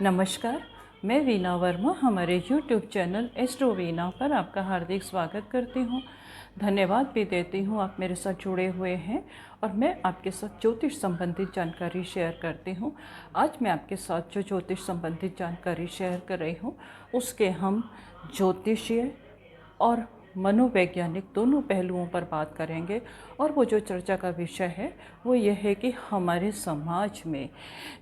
नमस्कार, मैं वीना वर्मा हमारे YouTube चैनल एस्ट्रो वीना पर आपका हार्दिक स्वागत करती हूँ। धन्यवाद भी देती हूँ आप मेरे साथ जुड़े हुए हैं और मैं आपके साथ ज्योतिष संबंधित जानकारी शेयर करती हूँ। आज मैं आपके साथ जो ज्योतिष संबंधित जानकारी शेयर कर रही हूँ उसके हम ज्योतिषीय और मनोवैज्ञानिक दोनों पहलुओं पर बात करेंगे। और वो जो चर्चा का विषय है वो ये है कि हमारे समाज में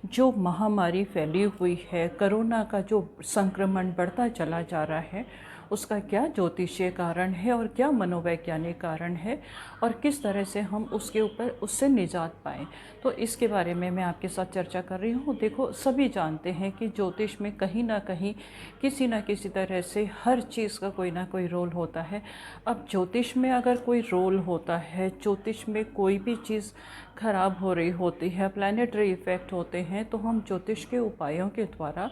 जो महामारी फैली हुई है, कोरोना का जो संक्रमण बढ़ता चला जा रहा है, उसका क्या ज्योतिषीय कारण है और क्या मनोवैज्ञानिक कारण है और किस तरह से हम उसके ऊपर उससे निजात पाएँ। तो इसके बारे में मैं आपके साथ चर्चा कर रही हूँ। देखो, सभी जानते हैं कि ज्योतिष में कहीं ना कहीं किसी न किसी तरह से हर चीज़ का कोई ना कोई रोल होता है। अब ज्योतिष में अगर कोई रोल होता है, ज्योतिष में कोई भी चीज़ खराब हो रही होती है, प्लैनेटरी इफ़ेक्ट होते हैं, तो हम ज्योतिष के उपायों के द्वारा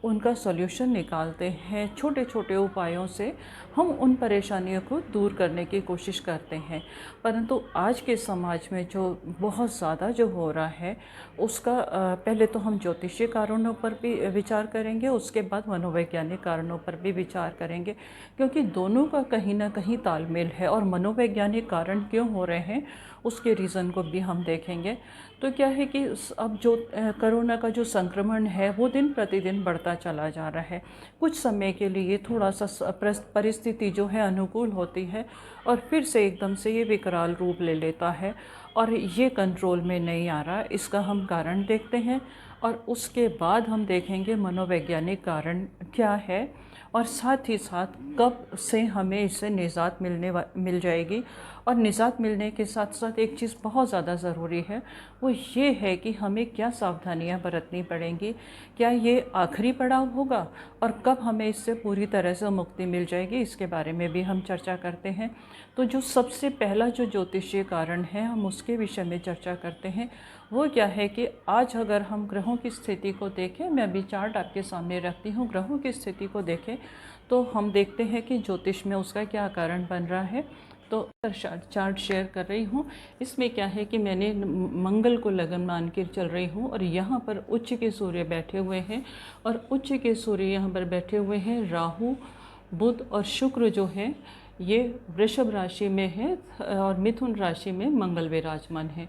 उनका सॉल्यूशन निकालते हैं। छोटे छोटे उपायों से हम उन परेशानियों को दूर करने की कोशिश करते हैं। परंतु आज के समाज में जो बहुत ज़्यादा जो हो रहा है उसका पहले तो हम ज्योतिषीय कारणों पर भी विचार करेंगे, उसके बाद मनोवैज्ञानिक कारणों पर भी विचार करेंगे, क्योंकि दोनों का कहीं ना कहीं तालमेल है। और मनोवैज्ञानिक कारण क्यों हो रहे हैं उसके रीज़न को भी हम देखेंगे। तो क्या है कि अब जो कोरोना का जो संक्रमण है वो दिन प्रतिदिन बढ़ता चला जा रहा है। कुछ समय के लिए थोड़ा सा परिस्थिति जो है अनुकूल होती है और फिर से एकदम से ये विकराल रूप ले लेता है और ये कंट्रोल में नहीं आ रहा। इसका हम कारण देखते हैं और उसके बाद हम देखेंगे मनोवैज्ञानिक कारण क्या है और साथ ही साथ कब से हमें इससे निजात मिल जाएगी। और निजात मिलने के साथ साथ एक चीज़ बहुत ज़्यादा ज़रूरी है, वो ये है कि हमें क्या सावधानियां बरतनी पड़ेंगी, क्या ये आखिरी पड़ाव होगा और कब हमें इससे पूरी तरह से मुक्ति मिल जाएगी, इसके बारे में भी हम चर्चा करते हैं। तो जो सबसे पहला जो ज्योतिषीय कारण है हम उसके विषय में चर्चा करते हैं। वो क्या है कि आज अगर हम ग्रहों की स्थिति को देखें, मैं अभी चार्ट आपके सामने रखती हूँ, ग्रहों की स्थिति को देखें तो हम देखते हैं कि ज्योतिष में उसका क्या कारण बन रहा है। तो चार्ट शेयर कर रही हूँ। इसमें क्या है कि मैंने मंगल को लगन मान के चल रही हूँ और यहाँ पर उच्च के सूर्य बैठे हुए हैं और उच्च के सूर्य यहाँ पर बैठे हुए हैं। राहु, बुध और शुक्र जो है ये वृषभ राशि में है और मिथुन राशि में मंगल विराजमान है।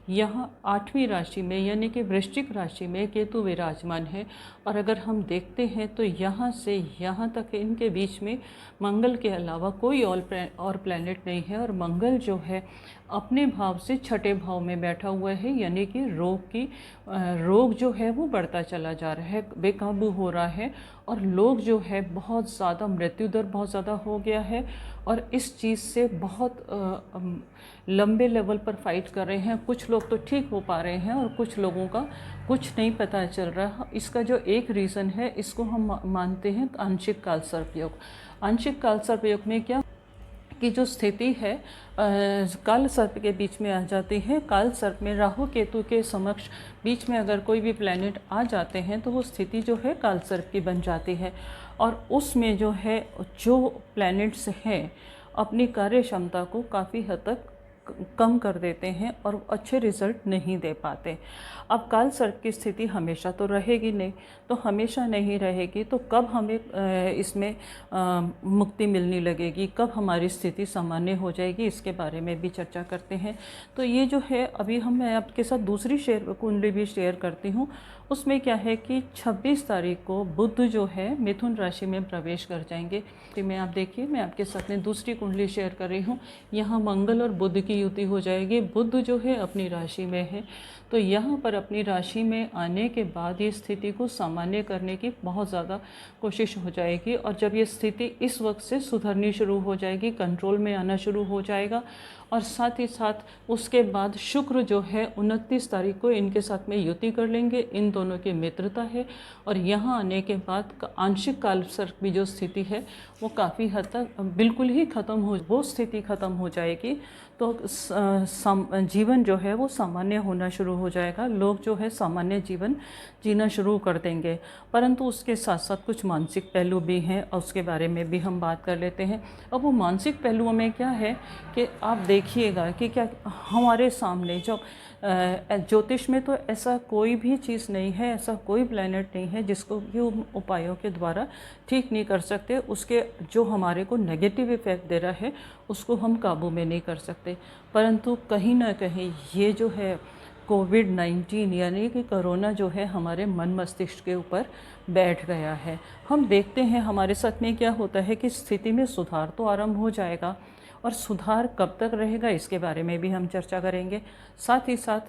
यहाँ 8वीं राशि में यानी कि वृश्चिक राशि में केतु विराजमान है। और अगर हम देखते हैं तो यहाँ से यहाँ तक इनके बीच में मंगल के अलावा कोई और प्लैनेट नहीं है। और मंगल जो है अपने भाव से छठे भाव में बैठा हुआ है, यानी कि रोग जो है वो बढ़ता चला जा रहा है, बेकाबू हो रहा है और लोग जो है बहुत ज़्यादा मृत्यु दर बहुत ज़्यादा हो गया है और इस चीज़ से बहुत लंबे लेवल पर फाइट कर रहे हैं। कुछ लोग तो ठीक हो पा रहे हैं और कुछ लोगों का कुछ नहीं पता चल रहा। इसका जो एक रीज़न है इसको हम मानते हैं आंशिक काल सर्पयोग। आंशिक काल सर्पयोग में क्या कि जो स्थिति है काल सर्प के बीच में आ जाती है। काल सर्प में राहु केतु के समक्ष बीच में अगर कोई भी प्लैनेट आ जाते हैं तो वो स्थिति जो है काल सर्प की बन जाती है और उसमें जो है जो प्लैनेट्स हैं अपनी कार्य क्षमता को काफ़ी हद तक कम कर देते हैं और अच्छे रिजल्ट नहीं दे पाते। अब काल सर्प की स्थिति हमेशा तो रहेगी नहीं, तो हमेशा नहीं रहेगी तो कब हमें इसमें मुक्ति मिलने लगेगी, कब हमारी स्थिति सामान्य हो जाएगी, इसके बारे में भी चर्चा करते हैं। तो ये जो है अभी मैं आपके साथ दूसरी कुंडली भी शेयर करती हूँ। उसमें क्या है कि 26 तारीख को बुध जो है मिथुन राशि में प्रवेश कर जाएंगे। तो मैं आप देखिए, मैं आपके साथ में दूसरी कुंडली शेयर कर रही हूँ। यहाँ मंगल और बुध की युति हो जाएगी। बुध जो है अपनी राशि में है, तो यहाँ पर अपनी राशि में आने के बाद ये स्थिति को सामान्य करने की बहुत ज़्यादा कोशिश हो जाएगी और जब ये स्थिति इस वक्त से सुधरनी शुरू हो जाएगी, कंट्रोल में आना शुरू हो जाएगा। और साथ ही साथ उसके बाद शुक्र जो है 29 तारीख को इनके साथ में युति कर लेंगे। इन दोनों की मित्रता है और यहाँ आने के बाद आंशिक काल सर्प की जो स्थिति है वो काफ़ी हद तक बिल्कुल ही ख़त्म हो, वो स्थिति ख़त्म हो जाएगी। तो जीवन जो है वो सामान्य होना शुरू हो जाएगा। लोग जो है सामान्य जीवन जीना शुरू कर देंगे। परंतु उसके साथ साथ कुछ मानसिक पहलू भी हैं और उसके बारे में भी हम बात कर लेते हैं। अब वो मानसिक पहलुओं में क्या है कि आप देखिएगा कि क्या हमारे सामने जब ज्योतिष में तो ऐसा कोई भी चीज़ नहीं नहीं है, ऐसा कोई प्लैनेट नहीं है जिसको कि हम उपायों के द्वारा ठीक नहीं कर सकते। उसके जो हमारे को नेगेटिव इफ़ेक्ट दे रहा है उसको हम काबू में नहीं कर सकते। परंतु कहीं ना कहीं ये जो है कोविड-19 यानी कि कोरोना जो है हमारे मन मस्तिष्क के ऊपर बैठ गया है। हम देखते हैं हमारे साथ में क्या होता है कि स्थिति में सुधार तो आरंभ हो जाएगा, और सुधार कब तक रहेगा इसके बारे में भी हम चर्चा करेंगे। साथ ही साथ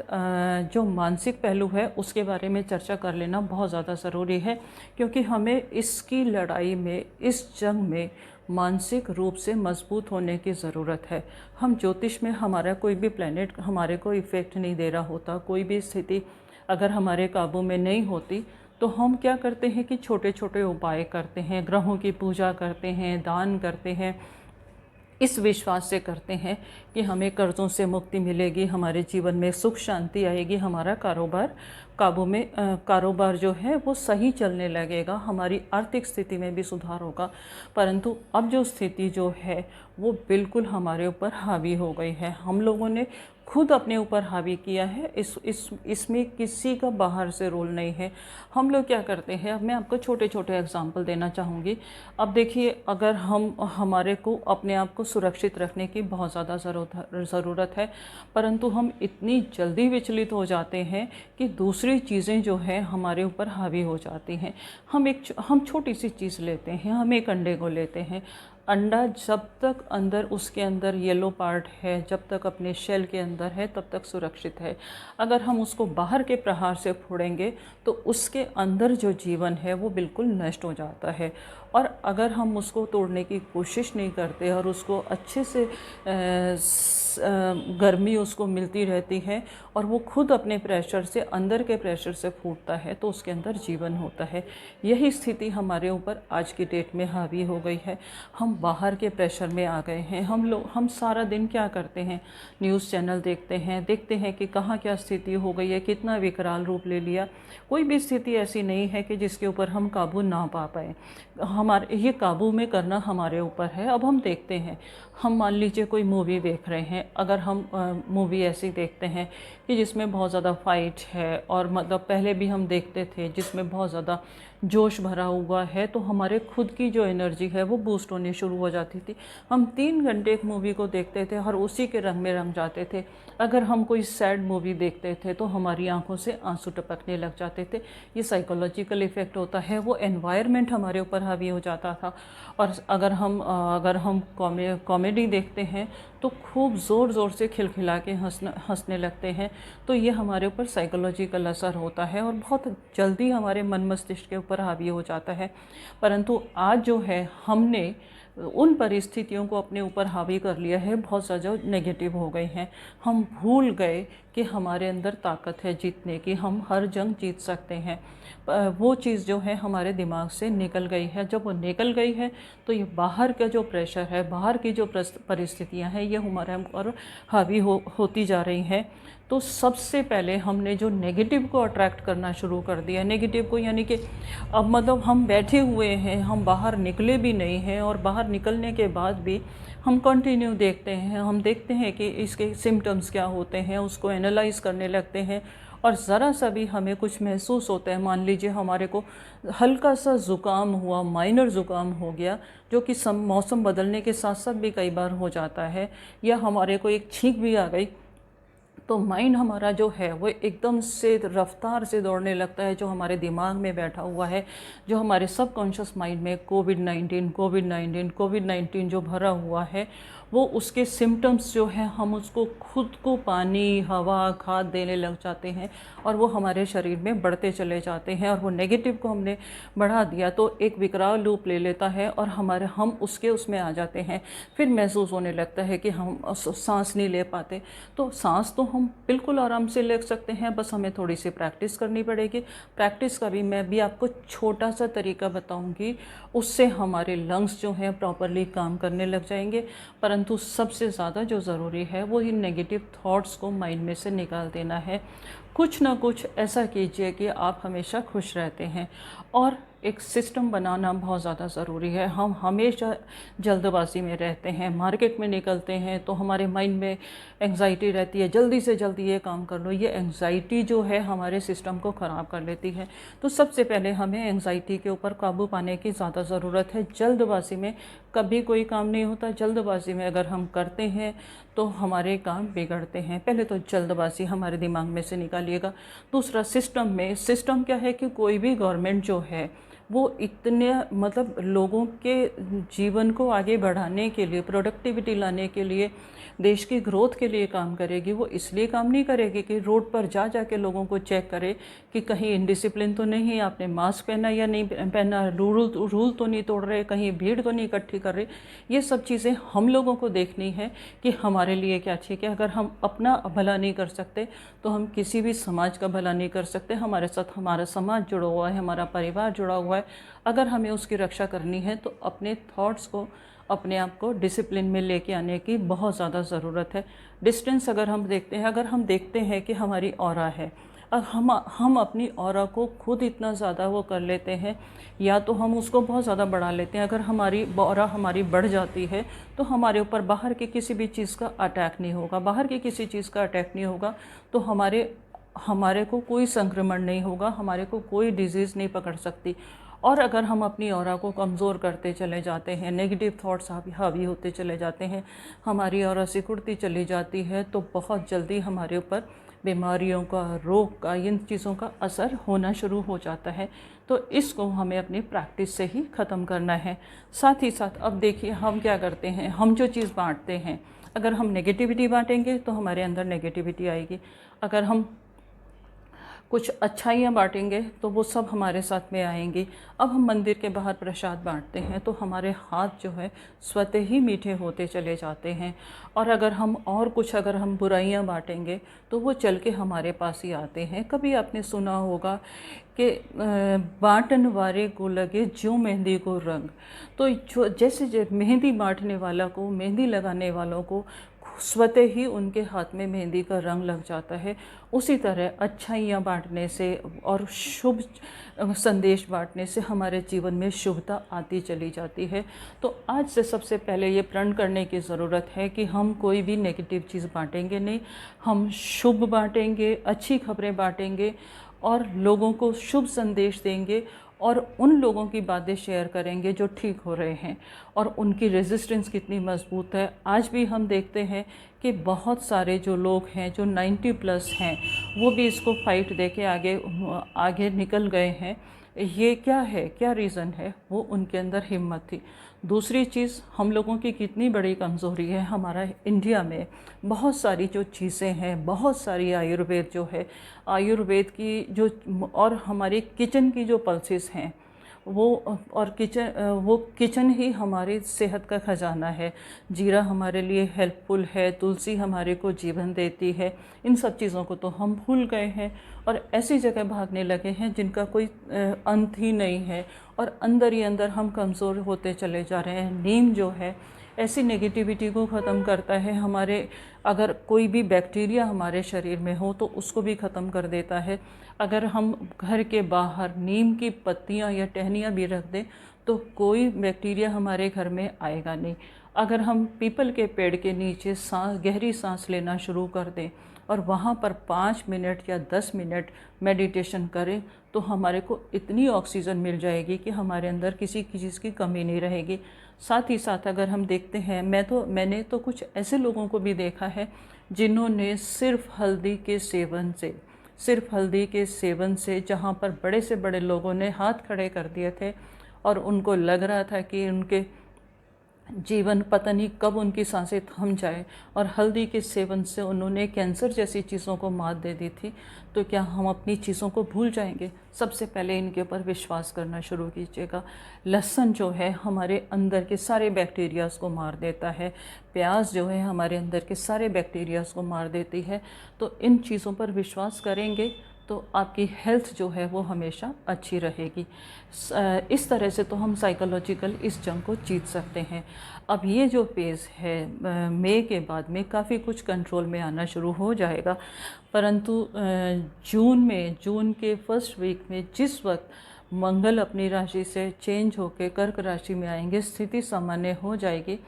जो मानसिक पहलू है उसके बारे में चर्चा कर लेना बहुत ज़्यादा ज़रूरी है, क्योंकि हमें इसकी लड़ाई में, इस जंग में मानसिक रूप से मजबूत होने की ज़रूरत है। हम ज्योतिष में हमारा कोई भी प्लैनेट हमारे को इफ़ेक्ट नहीं दे रहा होता, कोई भी स्थिति अगर हमारे काबू में नहीं होती तो हम क्या करते हैं कि छोटे छोटे उपाय करते हैं, ग्रहों की पूजा करते हैं, दान करते हैं, इस विश्वास से करते हैं कि हमें कर्ज़ों से मुक्ति मिलेगी, हमारे जीवन में सुख शांति आएगी, हमारा कारोबार काबू में कारोबार जो है वो सही चलने लगेगा, हमारी आर्थिक स्थिति में भी सुधार होगा। परंतु अब जो स्थिति जो है वो बिल्कुल हमारे ऊपर हावी हो गई है। हम लोगों ने खुद अपने ऊपर हावी किया है। इसमें किसी का बाहर से रोल नहीं है। हम लोग क्या करते हैं, अब मैं आपको छोटे छोटे एग्जांपल देना चाहूँगी। अब देखिए, अगर हमारे को अपने आप को सुरक्षित रखने की बहुत ज़्यादा ज़रूरत है, परंतु हम इतनी जल्दी विचलित हो जाते हैं कि दूसरी चीज़ें जो हैं हमारे ऊपर हावी हो जाती हैं। हम छोटी सी चीज़ लेते हैं, हम एक अंडे को लेते हैं। अंडा जब तक अंदर, उसके अंदर येलो पार्ट है, जब तक अपने शेल के अंदर है तब तक सुरक्षित है। अगर हम उसको बाहर के प्रहार से फोड़ेंगे तो उसके अंदर जो जीवन है वो बिल्कुल नष्ट हो जाता है। और अगर हम उसको तोड़ने की कोशिश नहीं करते और उसको अच्छे से गर्मी उसको मिलती रहती है और वो खुद अपने प्रेशर से, अंदर के प्रेशर से फूटता है, तो उसके अंदर जीवन होता है। यही स्थिति हमारे ऊपर आज की डेट में हावी हो गई है। हम बाहर के प्रेशर में आ गए हैं। हम सारा दिन क्या करते हैं, न्यूज़ चैनल देखते हैं कि कहाँ क्या स्थिति हो गई है, कितना विकराल रूप ले लिया। कोई भी स्थिति ऐसी नहीं है कि जिसके ऊपर हम काबू ना पा पाए। हमारे ये काबू में करना हमारे ऊपर है। अब हम देखते हैं, हम मान लीजिए कोई मूवी देख रहे हैं, अगर हम मूवी ऐसी देखते हैं कि जिसमें बहुत ज़्यादा फाइट है, और मतलब पहले भी हम देखते थे जिसमें बहुत ज़्यादा जोश भरा हुआ है, तो हमारे खुद की जो एनर्जी है वो बूस्ट होनी शुरू हो जाती थी। हम 3 घंटे एक मूवी को देखते थे और उसी के रंग में रंग जाते थे। अगर हम कोई सैड मूवी देखते थे तो हमारी आंखों से आंसू टपकने लग जाते थे। ये साइकोलॉजिकल इफ़ेक्ट होता है, वो एनवायरनमेंट हमारे ऊपर हावी हो जाता था। और अगर हम कॉमेडी देखते हैं तो खूब ज़ोर ज़ोर से खिलखिला के हंसने लगते हैं। तो ये हमारे ऊपर साइकोलॉजिकल असर होता है और बहुत जल्दी हमारे मन मस्तिष्क के ऊपर हावी हो जाता है। परंतु आज जो है, हमने उन परिस्थितियों को अपने ऊपर हावी कर लिया है, बहुत ज़्यादा नेगेटिव हो गए हैं। हम भूल गए कि हमारे अंदर ताकत है जीतने की, हम हर जंग जीत सकते हैं। वो चीज़ जो है हमारे दिमाग से निकल गई है। जब वो निकल गई है तो ये बाहर का जो प्रेशर है, बाहर की जो परिस्थितियाँ हैं, ये हमारे ऊपर हावी होती जा रही हैं। तो सबसे पहले हमने जो नेगेटिव को अट्रैक्ट करना शुरू कर दिया, नेगेटिव को, यानी कि अब मतलब हम बैठे हुए हैं, हम बाहर निकले भी नहीं हैं, और बाहर निकलने के बाद भी हम कंटिन्यू देखते हैं। हम देखते हैं कि इसके सिम्टम्स क्या होते हैं, उसको एनालाइज करने लगते हैं, और ज़रा सा भी हमें कुछ महसूस होता है, मान लीजिए हमारे को हल्का सा ज़ुकाम हुआ, माइनर ज़ुकाम हो गया, जो कि मौसम बदलने के साथ साथ भी कई बार हो जाता है, या हमारे को एक छींक भी आ गई, तो माइंड हमारा जो है वो एकदम से रफ्तार से दौड़ने लगता है। जो हमारे दिमाग में बैठा हुआ है, जो हमारे सबकॉन्शियस माइंड में कोविड-19 जो भरा हुआ है, वो उसके सिम्टम्स जो है, हम उसको खुद को पानी, हवा, खाद देने लग जाते हैं, और वो हमारे शरीर में बढ़ते चले जाते हैं। और वो नेगेटिव को हमने बढ़ा दिया तो एक विकराल रूप ले लेता है, और हम उसमें आ जाते हैं। फिर महसूस होने लगता है कि हम सांस नहीं ले पाते। तो सांस तो हम बिल्कुल आराम से ले सकते हैं, बस हमें थोड़ी सी प्रैक्टिस करनी पड़ेगी। प्रैक्टिस का भी मैं भी आपको छोटा सा तरीका बताऊंगी, उससे हमारे लंग्स जो हैं प्रॉपरली काम करने लग जाएंगे। परंतु सबसे ज़्यादा जो ज़रूरी है वो इन नेगेटिव थॉट्स को माइंड में से निकाल देना है। कुछ ना कुछ ऐसा कीजिए कि आप हमेशा खुश रहते हैं। और एक सिस्टम बनाना बहुत ज़्यादा ज़रूरी है। हम हमेशा जल्दबाजी में रहते हैं, मार्केट में निकलते हैं तो हमारे माइंड में एंग्जाइटी रहती है, जल्दी से जल्दी ये काम कर लो। ये एंग्जाइटी जो है हमारे सिस्टम को ख़राब कर लेती है। तो सबसे पहले हमें एंग्जाइटी के ऊपर काबू पाने की ज़्यादा ज़रूरत है। जल्दबाजी में कभी कोई काम नहीं होता। जल्दबाजी में अगर हम करते हैं तो हमारे काम बिगड़ते हैं। पहले तो जल्दबाजी हमारे दिमाग में से निकालिएगा। दूसरा, सिस्टम क्या है कि कोई भी गवर्नमेंट जो है वो इतने मतलब लोगों के जीवन को आगे बढ़ाने के लिए, प्रोडक्टिविटी लाने के लिए, देश की ग्रोथ के लिए काम करेगी। वो इसलिए काम नहीं करेगी कि रोड पर जा जा के लोगों को चेक करे कि कहीं इनडिसिप्लिन तो नहीं, आपने मास्क पहना या नहीं पहना, रूल तो नहीं तोड़ रहे, कहीं भीड़ तो नहीं इकट्ठी कर रहे। ये सब चीज़ें हम लोगों को देखनी है कि हमारे लिए क्या ठीक है। अगर हम अपना भला नहीं कर सकते तो हम किसी भी समाज का भला नहीं कर सकते। हमारे साथ हमारा समाज जुड़ा हुआ है, हमारा परिवार जुड़ा हुआ है। अगर हमें उसकी रक्षा करनी है तो अपने थॉट्स को, अपने आप को डिसिप्लिन में लेके आने की बहुत ज़्यादा ज़रूरत है। डिस्टेंस अगर हम देखते हैं कि हमारी ऑरा है, अब हम अपनी ऑरा को खुद इतना ज़्यादा वो कर लेते हैं, या तो हम उसको बहुत ज़्यादा बढ़ा लेते हैं। अगर हमारी ऑरा हमारी बढ़ जाती है तो हमारे ऊपर बाहर की किसी भी चीज़ का अटैक नहीं होगा। बाहर की किसी चीज़ का अटैक नहीं होगा तो हमारे को कोई संक्रमण नहीं होगा, हमारे को कोई डिजीज़ नहीं पकड़ सकती। और अगर हम अपनी ऑरा को कमज़ोर करते चले जाते हैं, नेगेटिव थॉट्स हावी होते चले जाते हैं, हमारी ऑरा सिकुड़ती चली जाती है, तो बहुत जल्दी हमारे ऊपर बीमारियों का, रोग का, इन चीज़ों का असर होना शुरू हो जाता है। तो इसको हमें अपनी प्रैक्टिस से ही ख़त्म करना है। साथ ही साथ अब देखिए हम क्या करते हैं, हम जो चीज़ बांटते हैं, अगर हम नेगेटिविटी बांटेंगे तो हमारे अंदर नेगेटिविटी आएगी। अगर हम कुछ अच्छाइयाँ बांटेंगे तो वो सब हमारे साथ में आएंगी। अब हम मंदिर के बाहर प्रसाद बांटते हैं तो हमारे हाथ जो है स्वतः ही मीठे होते चले जाते हैं। और अगर हम बुराइयाँ बांटेंगे तो वो चल के हमारे पास ही आते हैं। कभी आपने सुना होगा कि बांटन वारे को लगे ज्यों मेहंदी को रंग। तो जैसे मेहंदी बांटने वाला को, मेहंदी लगाने वालों को स्वतः ही उनके हाथ में मेहंदी का रंग लग जाता है। उसी तरह अच्छाइयाँ बांटने से और शुभ संदेश बांटने से हमारे जीवन में शुभता आती चली जाती है। तो आज से सबसे पहले ये प्रण करने की ज़रूरत है कि हम कोई भी नेगेटिव चीज़ बांटेंगे नहीं, हम शुभ बांटेंगे, अच्छी खबरें बांटेंगे और लोगों को शुभ संदेश देंगे और उन लोगों की बातें शेयर करेंगे जो ठीक हो रहे हैं और उनकी रेजिस्टेंस कितनी मजबूत है। आज भी हम देखते हैं कि बहुत सारे जो लोग हैं जो 90+ हैं वो भी इसको फाइट दे के आगे निकल गए हैं। ये क्या है, क्या रीज़न है? वो उनके अंदर हिम्मत थी। दूसरी चीज़, हम लोगों की कितनी बड़ी कमज़ोरी है। हमारा इंडिया में बहुत सारी जो चीज़ें हैं, बहुत सारी आयुर्वेद जो है, आयुर्वेद की जो और हमारी किचन की जो पल्सेस हैं वो किचन ही हमारी सेहत का ख़जाना है। जीरा हमारे लिए हेल्पफुल है, तुलसी हमारे को जीवन देती है। इन सब चीज़ों को तो हम भूल गए हैं और ऐसी जगह भागने लगे हैं जिनका कोई अंत ही नहीं है और अंदर ही अंदर हम कमज़ोर होते चले जा रहे हैं। नीम जो है ऐसी नेगेटिविटी को ख़त्म करता है। अगर कोई भी बैक्टीरिया हमारे शरीर में हो तो उसको भी ख़त्म कर देता है। अगर हम घर के बाहर नीम की पत्तियां या टहनियाँ भी रख दें तो कोई बैक्टीरिया हमारे घर में आएगा नहीं। अगर हम पीपल के पेड़ के नीचे गहरी सांस लेना शुरू कर दें और वहाँ पर 5 मिनट या 10 मिनट मेडिटेशन करें तो हमारे को इतनी ऑक्सीजन मिल जाएगी कि हमारे अंदर किसी चीज़ की कमी नहीं रहेगी। साथ ही साथ अगर हम देखते हैं, मैंने तो कुछ ऐसे लोगों को भी देखा है जिन्होंने सिर्फ हल्दी के सेवन से जहाँ पर बड़े से बड़े लोगों ने हाथ खड़े कर दिए थे और उनको लग रहा था कि उनके जीवन पता नहीं कब उनकी सांसें थम जाए और हल्दी के सेवन से उन्होंने कैंसर जैसी चीज़ों को मात दे दी थी। तो क्या हम अपनी चीज़ों को भूल जाएंगे? सबसे पहले इनके ऊपर विश्वास करना शुरू कीजिएगा। लहसुन जो है हमारे अंदर के सारे बैक्टीरियाज़ को मार देता है। प्याज जो है हमारे अंदर के सारे बैक्टीरियाज़ को मार देती है। तो इन चीज़ों पर विश्वास करेंगे तो आपकी हेल्थ जो है वो हमेशा अच्छी रहेगी। इस तरह से तो हम साइकोलॉजिकल इस जंग को जीत सकते हैं। अब ये जो फेज़ है मई के बाद में काफ़ी कुछ कंट्रोल में आना शुरू हो जाएगा, परंतु जून के फर्स्ट वीक में जिस वक्त मंगल अपनी राशि से चेंज होकर कर्क राशि में आएंगे, स्थिति सामान्य हो जाएगी,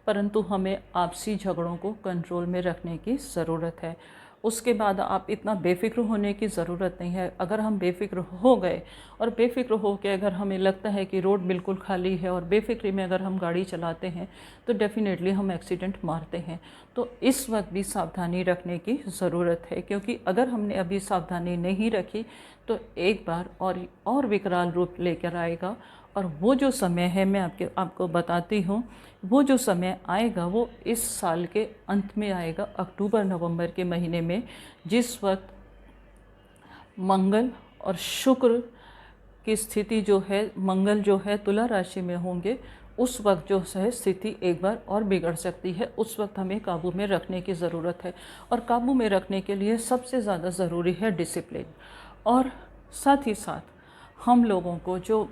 परंतु हमें आपसी झगड़ों को कंट्रोल में रखने की ज़रूरत है। उसके बाद आप इतना बेफिक्र होने की ज़रूरत नहीं है। अगर हम बेफिक्र हो गए और बेफिक्र हो के अगर हमें लगता है कि रोड बिल्कुल खाली है और बेफिक्री में अगर हम गाड़ी चलाते हैं तो डेफिनेटली हम एक्सीडेंट मारते हैं। तो इस वक्त भी सावधानी रखने की ज़रूरत है, क्योंकि अगर हमने अभी सावधानी नहीं रखी तो एक बार और विकराल रूप लेकर आएगा। और वो जो समय है, मैं आपको बताती हूँ, वो जो समय आएगा वो इस साल के अंत में आएगा, अक्टूबर नवंबर के महीने में, जिस वक्त मंगल और शुक्र की स्थिति जो है, मंगल जो है तुला राशि में होंगे, उस वक्त जो है स्थिति एक बार और बिगड़ सकती है। उस वक्त हमें काबू में रखने की ज़रूरत है, और काबू में रखने के लिए सबसे ज़्यादा ज़रूरी है डिसिप्लिन। और साथ ही साथ हम लोगों को जो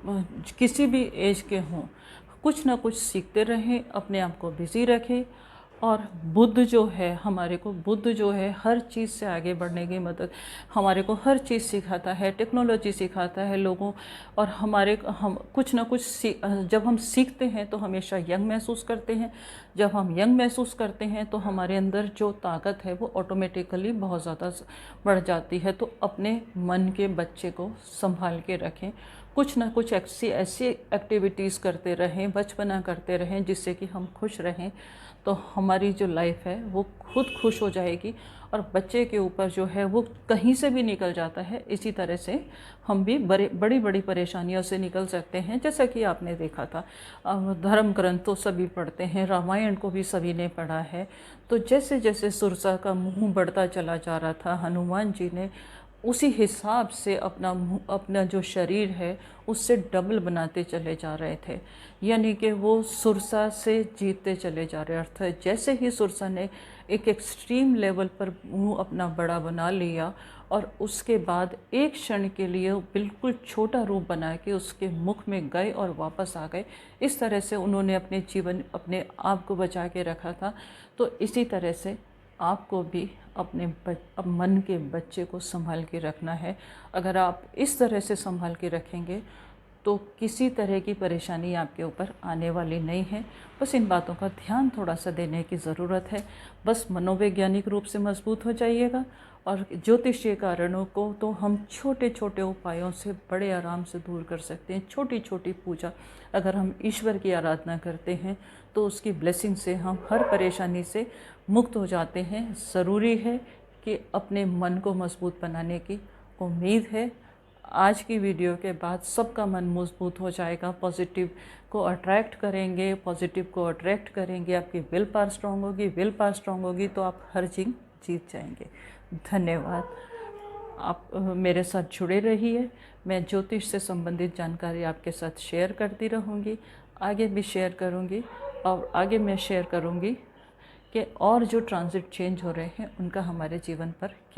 किसी भी एज के हों, कुछ ना कुछ सीखते रहें, अपने आप को बिज़ी रखें। और बुद्ध जो है हमारे को, बुद्ध जो है हर चीज़ से आगे बढ़ने की मदद, हमारे को हर चीज़ सिखाता है, टेक्नोलॉजी सिखाता है लोगों। और हम कुछ ना कुछ जब हम सीखते हैं तो हमेशा यंग महसूस करते हैं। जब हम यंग महसूस करते हैं तो हमारे अंदर जो ताकत है वो ऑटोमेटिकली बहुत ज़्यादा बढ़ जाती है। तो अपने मन के बच्चे को संभाल के रखें, कुछ ना कुछ ऐसी एक्टिविटीज़ करते रहें, बचपना करते रहें, जिससे कि हम खुश रहें। तो हमारी जो लाइफ है वो खुद खुश हो जाएगी, और बच्चे के ऊपर जो है वो कहीं से भी निकल जाता है। इसी तरह से हम भी बड़ी बड़ी परेशानियों से निकल सकते हैं। जैसा कि आपने देखा था, धर्म ग्रंथ तो सभी पढ़ते हैं, रामायण को भी सभी ने पढ़ा है। तो जैसे जैसे सुरसा का मुँह बढ़ता चला जा रहा था, हनुमान जी ने उसी हिसाब से अपना जो शरीर है उससे डबल बनाते चले जा रहे थे। यानी कि वो सुरसा से जीतते चले जा रहे। अर्थात जैसे ही सुरसा ने एक एक्सट्रीम लेवल पर मुंह अपना बड़ा बना लिया, और उसके बाद एक क्षण के लिए बिल्कुल छोटा रूप बना के उसके मुख में गए और वापस आ गए। इस तरह से उन्होंने अपने आप को बचा के रखा था। तो इसी तरह से आपको भी अपने मन के बच्चे को संभाल के रखना है। अगर आप इस तरह से संभाल के रखेंगे तो किसी तरह की परेशानी आपके ऊपर आने वाली नहीं है। बस इन बातों का ध्यान थोड़ा सा देने की ज़रूरत है। बस मनोवैज्ञानिक रूप से मजबूत हो जाइएगा। और ज्योतिषीय कारणों को तो हम छोटे छोटे उपायों से बड़े आराम से दूर कर सकते हैं। छोटी छोटी पूजा, अगर हम ईश्वर की आराधना करते हैं तो उसकी ब्लेसिंग से हम हर परेशानी से मुक्त हो जाते हैं। ज़रूरी है कि अपने मन को मजबूत बनाने की उम्मीद है। आज की वीडियो के बाद सबका मन मजबूत हो जाएगा। पॉजिटिव को अट्रैक्ट करेंगे, पॉजिटिव को अट्रैक्ट करेंगे, आपकी विल पावर स्ट्रांग होगी। विल पावर स्ट्रांग होगी तो आप हर चीज़ जीत जाएंगे। धन्यवाद। आप मेरे साथ जुड़े रहिए। मैं ज्योतिष से संबंधित जानकारी आपके साथ शेयर करती रहूँगी, आगे भी शेयर करूँगी। और आगे मैं शेयर करूँगी कि और जो ट्रांजिट चेंज हो रहे हैं उनका हमारे जीवन पर क्या